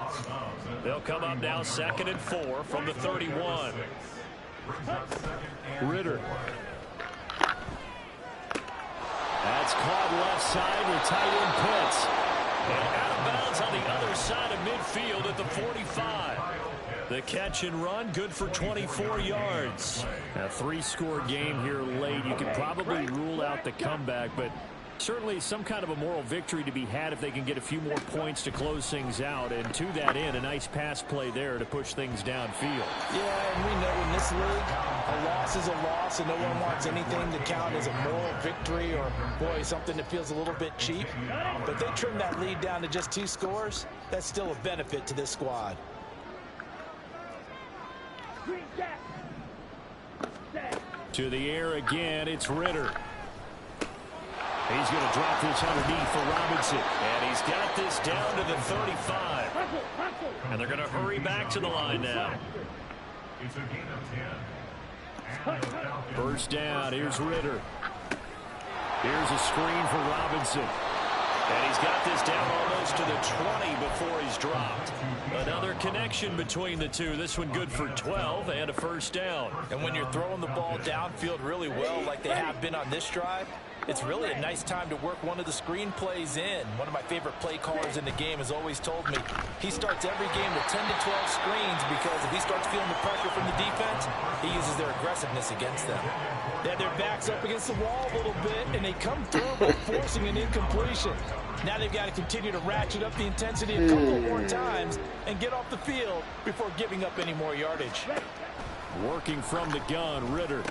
They'll come up now 2nd and 4 from the 31. Ritter. That's caught left side with tight end Pitts. And out of bounds on the other side of midfield at the 45. The catch and run, good for 24 yards. A 3-score game here late. You could probably rule out the comeback, but certainly some kind of a moral victory to be had if they can get a few more points to close things out. And to that end, a nice pass play there to push things downfield. Yeah, and we know in this league, a loss is a loss, and no one wants anything to count as a moral victory or, boy, something that feels a little bit cheap. But they trim that lead down to just 2 scores. That's still a benefit to this squad. To the air again, it's Ritter. He's going to drop this underneath for Robinson. And he's got this down to the 35. And they're going to hurry back to the line now. It's a gain of 10. First down, here's Ritter. Here's a screen for Robinson. And he's got this down almost to the 20 before he's dropped. Another connection between the two. This one good for 12 and a first down. And when you're throwing the ball downfield really well like they have been on this drive, it's really a nice time to work one of the screen plays in. One of my favorite play callers in the game has always told me he starts every game with 10 to 12 screens because if he starts feeling the pressure from the defense, he uses their aggressiveness against them. They have their backs up against the wall a little bit, and they come through by forcing an incompletion. Now they've got to continue to ratchet up the intensity a couple more times and get off the field before giving up any more yardage. Working from the gun, Ritter.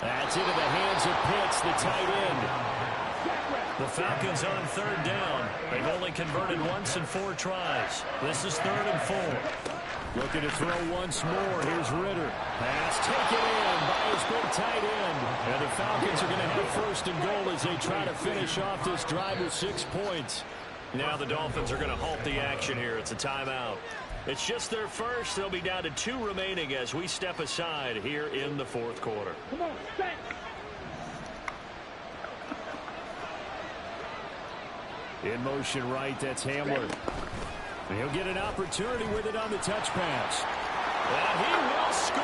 That's into the hands of Pitts, the tight end. The Falcons on 3rd down. They've only converted once in 4 tries. This is 3rd and 4. Looking to throw once more. Here's Ritter. Pass taken in by his big tight end. And the Falcons are going to have 1st and goal as they try to finish off this drive with 6 points. Now the Dolphins are going to halt the action here. It's a timeout. It's just their first. They'll be down to 2 remaining as we step aside here in the 4th quarter. Come on, set. In motion right, that's Hamler. And he'll get an opportunity with it on the touch pass. And he will score.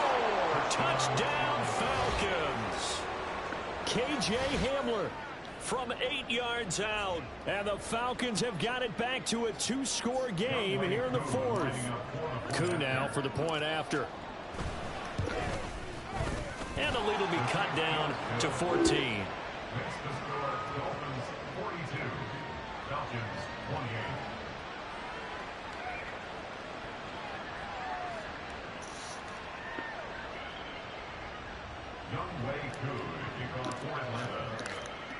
Touchdown, Falcons. KJ Hamler from 8 yards out. And the Falcons have got it back to a 2-score game here in the 4th. Koo now for the point after. And the lead will be cut down to 14. Makes the score Dolphins 42, Falcons 28.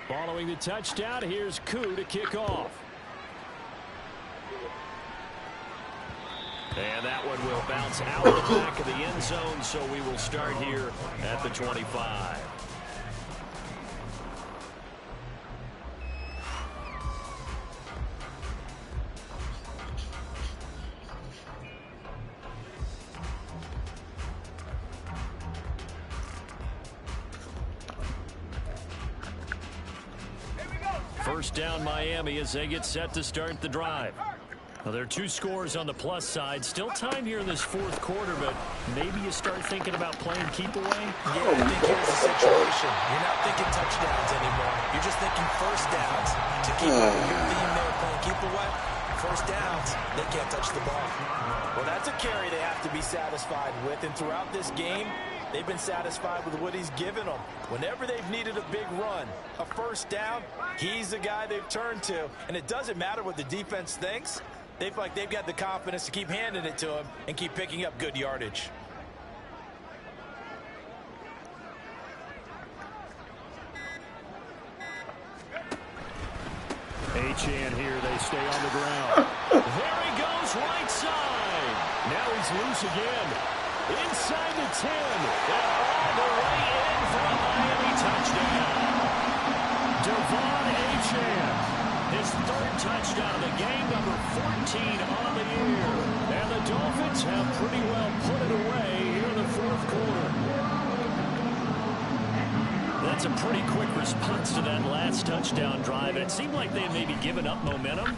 Following the touchdown, here's Koo to kick off. And that one will bounce out of the back of the end zone, so we will start here at the 25. First down Miami as they get set to start the drive. Well, there are 2 scores on the plus side. Still time here in this 4th quarter, but maybe you start thinking about playing keep away. Yeah, I think here's the situation. You're not thinking touchdowns anymore. You're just thinking first downs. To keep up with your theme there, playing keep away, first downs, they can't touch the ball. Well, that's a carry they have to be satisfied with, and throughout this game, they've been satisfied with what he's given them. Whenever they've needed a big run, a first down, he's the guy they've turned to. And it doesn't matter what the defense thinks. They've got the confidence to keep handing it to him and keep picking up good yardage. Achane here, they stay on the ground. There he goes, right side. Now he's loose again. inside the 10, and all the way in for a Miami touchdown. Devon Achane, his third touchdown of the game, number 14 on the year. And the Dolphins have pretty well put it away here in the fourth quarter. That's a pretty quick response to that last touchdown drive. And it seemed like they had maybe given up momentum.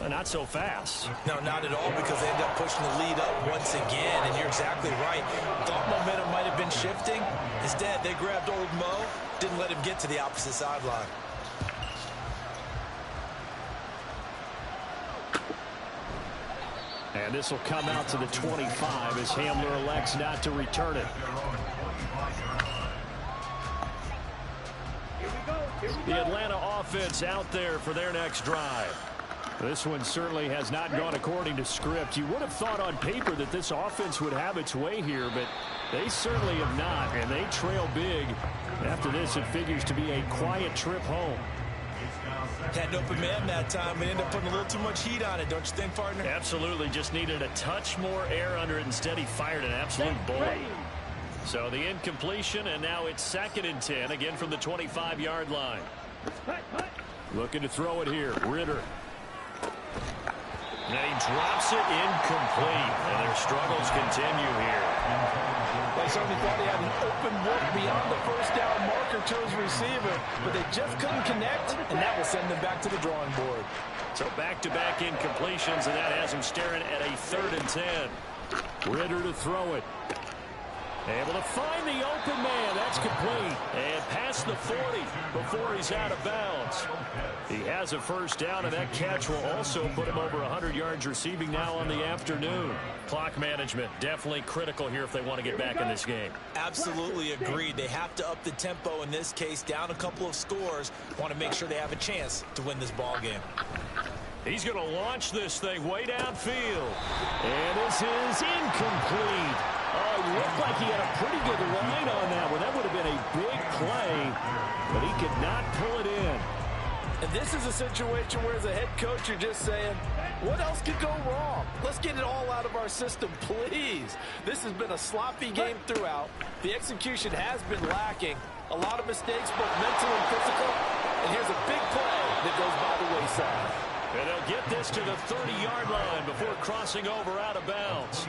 Not so fast. No, not at all, because they ended up pushing the lead up once again. And you're exactly right. Thought momentum might have been shifting. Instead, they grabbed old Mo, didn't let him get to the opposite sideline. And this will come out to the 25 as Hamler elects not to return it. The Atlanta offense out there for their next drive. This one certainly has not gone according to script. You would have thought on paper that this offense would have its way here, but they certainly have not, and they trail big. After this, it figures to be a quiet trip home. Had an open man that time, but ended up putting a little too much heat on it, don't you think, partner? Absolutely. Just needed a touch more air under it. Instead, he fired an absolute bullet. So the incompletion, and now it's 2nd and 10, again from the 25-yard line. Looking to throw it here. Ritter. And he drops it incomplete, and their struggles continue here. They certainly thought he had an open look beyond the first down marker to his receiver, but they just couldn't connect, and that will send them back to the drawing board. So back-to-back incompletions, and that has him staring at a 3rd and 10. Ritter to throw it. Able to find the open man. That's complete. And past the 40 before he's out of bounds. He has a first down, and that catch will also put him over 100 yards receiving now on the afternoon. Clock management definitely critical here if they want to get back in this game. Absolutely agreed. They have to up the tempo in this case, down a couple of scores. Want to make sure they have a chance to win this ball game. He's going to launch this thing way downfield. And this is incomplete. Oh, it looked like he had a pretty good line on that one. That would have been a big play, but he could not pull it in. And this is a situation where, as a head coach, you're just saying, what else could go wrong? Let's get it all out of our system, please. This has been a sloppy game throughout. The execution has been lacking. A lot of mistakes, both mental and physical. And here's a big play that goes by the wayside. And they'll get this to the 30-yard line before crossing over out of bounds.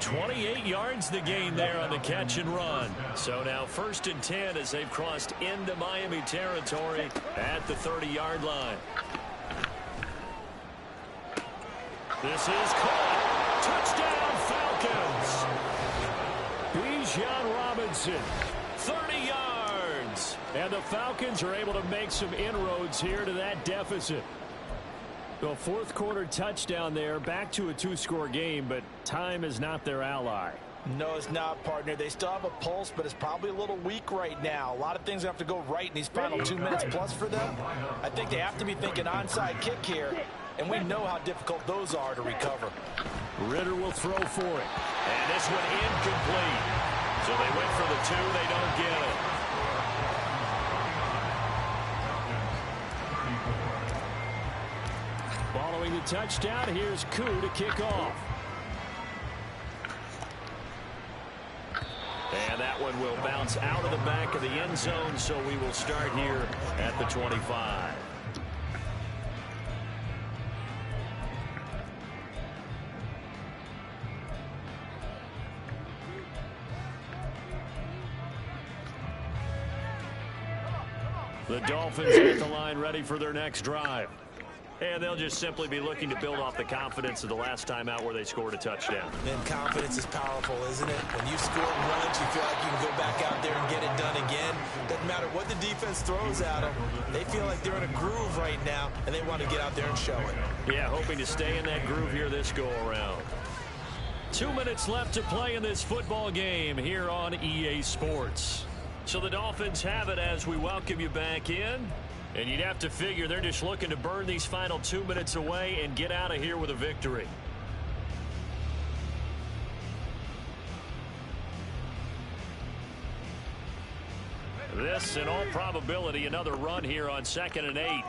28 yards the gain there on the catch and run. So now 1st and 10 as they've crossed into Miami territory at the 30-yard line. This is caught. Touchdown, Falcons. Bijan Robinson, 30 yards. And the Falcons are able to make some inroads here to that deficit. The fourth quarter touchdown there, back to a 2-score game, but time is not their ally. No, it's not, partner. They still have a pulse, but it's probably a little weak right now. A lot of things have to go right in these final 2 minutes plus for them. I think they have to be thinking onside kick here, and we know how difficult those are to recover. Ritter will throw for it. And this one incomplete. So they went for the 2, they don't get it. Following the touchdown, here's Koo to kick off. And that one will bounce out of the back of the end zone, so we will start here at the 25. The Dolphins at the line ready for their next drive. And they'll just simply be looking to build off the confidence of the last time out where they scored a touchdown. And confidence is powerful, isn't it? When you score once, you feel like you can go back out there and get it done again. Doesn't matter what the defense throws at them. They feel like they're in a groove right now, and they want to get out there and show it. Yeah, hoping to stay in that groove here this go-around. 2 minutes left to play in this football game here on EA Sports. So the Dolphins have it as we welcome you back in. And you'd have to figure they're just looking to burn these final 2 minutes away and get out of here with a victory. This, in all probability, another run here on 2nd and 8.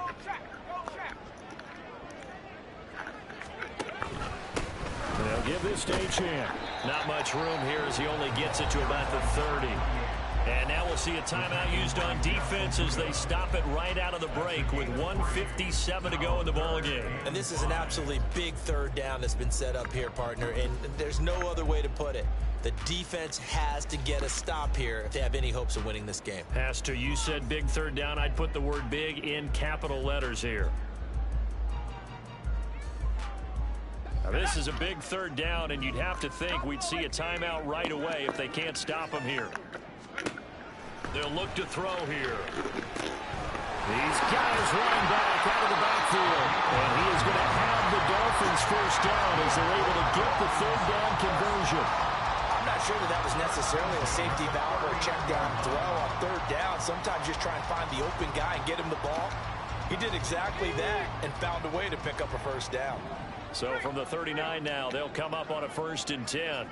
They'll give this to Achane. Not much room here as he only gets it to about the 30. And now we'll see a timeout used on defense as they stop it right out of the break with 1:57 to go in the ballgame. And this is an absolutely big third down that's been set up here, partner, and there's no other way to put it. The defense has to get a stop here if they have any hopes of winning this game. Pastor, you said big third down. I'd put the word big in capital letters here. Now, this is a big third down, and you'd have to think we'd see a timeout right away if they can't stop him here. They'll look to throw here. These guys running back out of the backfield. And he is going to have the Dolphins first down as they're able to get the third down conversion. I'm not sure that was necessarily a safety valve or a check down throw on third down. Sometimes just try and find the open guy and get him the ball. He did exactly that and found a way to pick up a first down. So from the 39 now, they'll come up on a 1st and 10.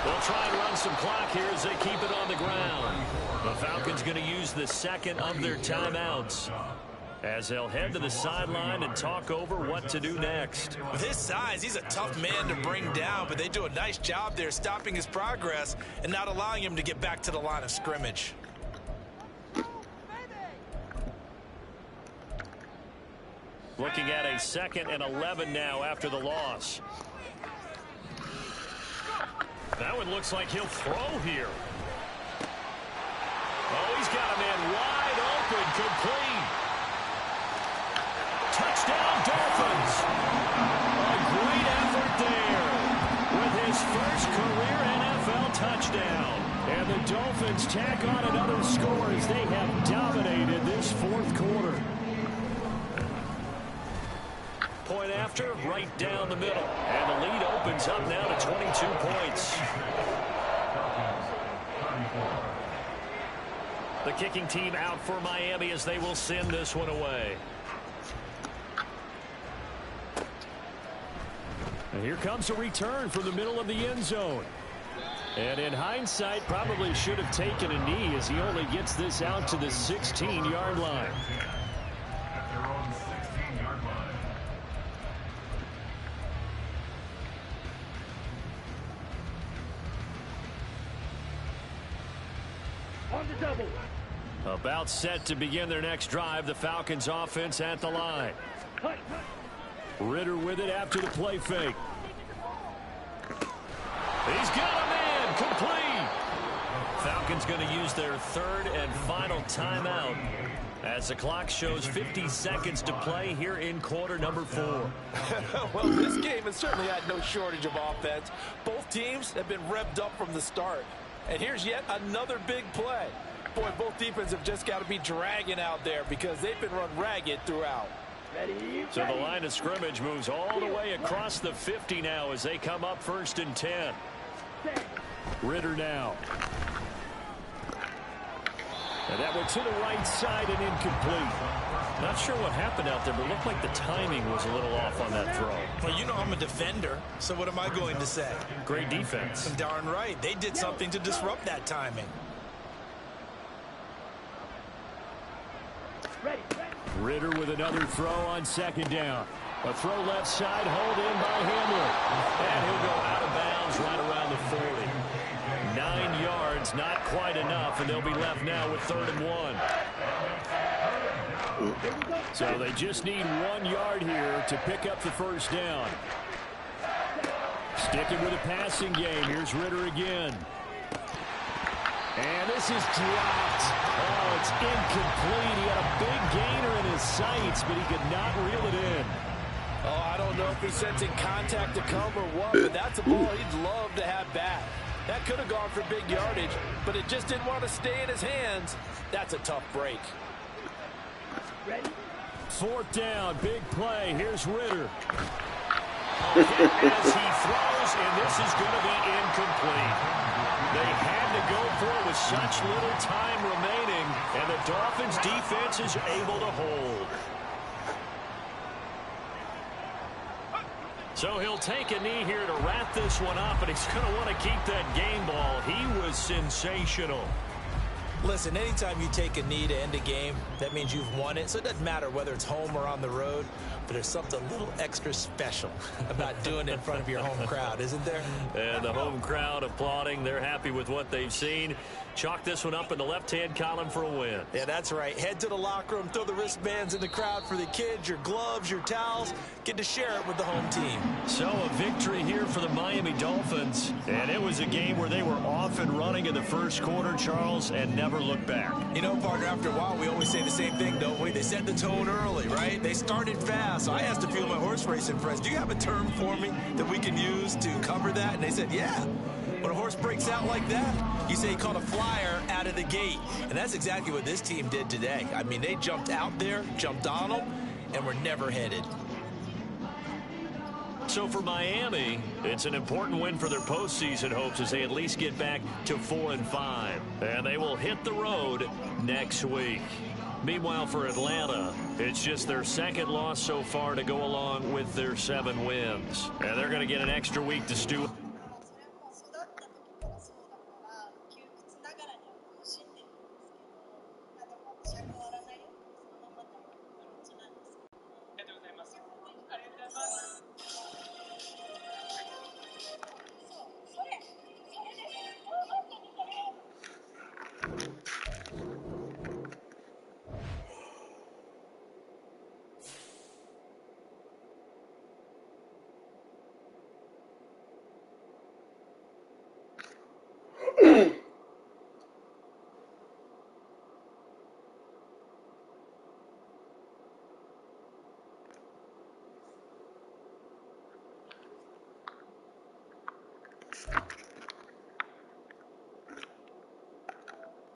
They'll try and run some clock here as they keep it on the ground. The Falcons going to use the second of their timeouts as they'll head to the sideline and talk over what to do next. With his size, he's a tough man to bring down, but they do a nice job there stopping his progress and not allowing him to get back to the line of scrimmage. Looking at a 2nd and 11 now after the loss. That one looks like he'll throw here. Oh, he's got a man wide open, complete. Touchdown, Dolphins. A great effort there with his first career NFL touchdown. And the Dolphins tack on another score as they have dominated this 4th quarter. Point after, right down the middle. And the lead opens up now to 22 points. The kicking team out for Miami as they will send this one away. And here comes a return from the middle of the end zone. And in hindsight, probably should have taken a knee as he only gets this out to the 16-yard line. At their own 16-yard line. On the double. About set to begin their next drive, the Falcons offense at the line. Cut. Ritter with it after the play fake. He's got a man, complete. Falcons going to use their 3rd and final timeout as the clock shows 50 seconds to play here in quarter number 4. Well, this game has certainly had no shortage of offense. Both teams have been revved up from the start. And here's yet another big play. Boy, both defenses have just got to be dragging out there because they've been run ragged throughout. Ready. So the line of scrimmage moves all the way across the 50 now as they come up 1st and 10. Ritter now. And that went to the right side and incomplete. Not sure what happened out there, but it looked like the timing was a little off on that throw. Well, you know I'm a defender, so what am I going to say? Great defense. Darn right. They did something to disrupt that timing. Ready. Ritter with another throw on 2nd down. A throw left side, hauled in by Hamler. And he'll go out of bounds right around the 40. 9 yards, not quite enough, and they'll be left now with 3rd and 1. So they just need 1 yard here to pick up the first down. Sticking with a passing game. Here's Ritter again. And this is dropped. Oh, it's incomplete. He had a big gainer in his sights, but he could not reel it in. Oh, I don't know if he's sensing contact to come or what, but that's a ball he'd love to have back. That could have gone for big yardage, but it just didn't want to stay in his hands. That's a tough break. Ready. 4th down, big play. Here's Ritter. Hit as he throws, and this is going to be incomplete. They had to go for it with such little time remaining, and the Dolphins' defense is able to hold. So he'll take a knee here to wrap this one up, and he's going to want to keep that game ball. He was sensational. Listen, anytime you take a knee to end a game, that means you've won it. So it doesn't matter whether it's home or on the road, but there's something a little extra special about doing it in front of your home crowd, isn't there? And the home crowd applauding. They're happy with what they've seen. Chalk this one up in the left-hand column for a win. Yeah, that's right. Head to the locker room, throw the wristbands in the crowd for the kids, your gloves, your towels. Get to share it with the home team. So a victory here for the Miami Dolphins. And it was a game where they were off and running in the first quarter, Charles, and never looked back. You know, partner, after a while, we always say the same thing, don't we? They set the tone early, right? They started fast. So I asked a few of my horse racing friends, do you have a term for me that we can use to cover that? And they said, yeah. When a horse breaks out like that, you say he caught a flyer out of the gate. And that's exactly what this team did today. I mean, they jumped out there, jumped on them, and were never headed. So for Miami, it's an important win for their postseason hopes as they at least get back to 4-5. And they will hit the road next week. Meanwhile, for Atlanta, it's just their second loss so far to go along with their 7 wins. And they're going to get an extra week to stew.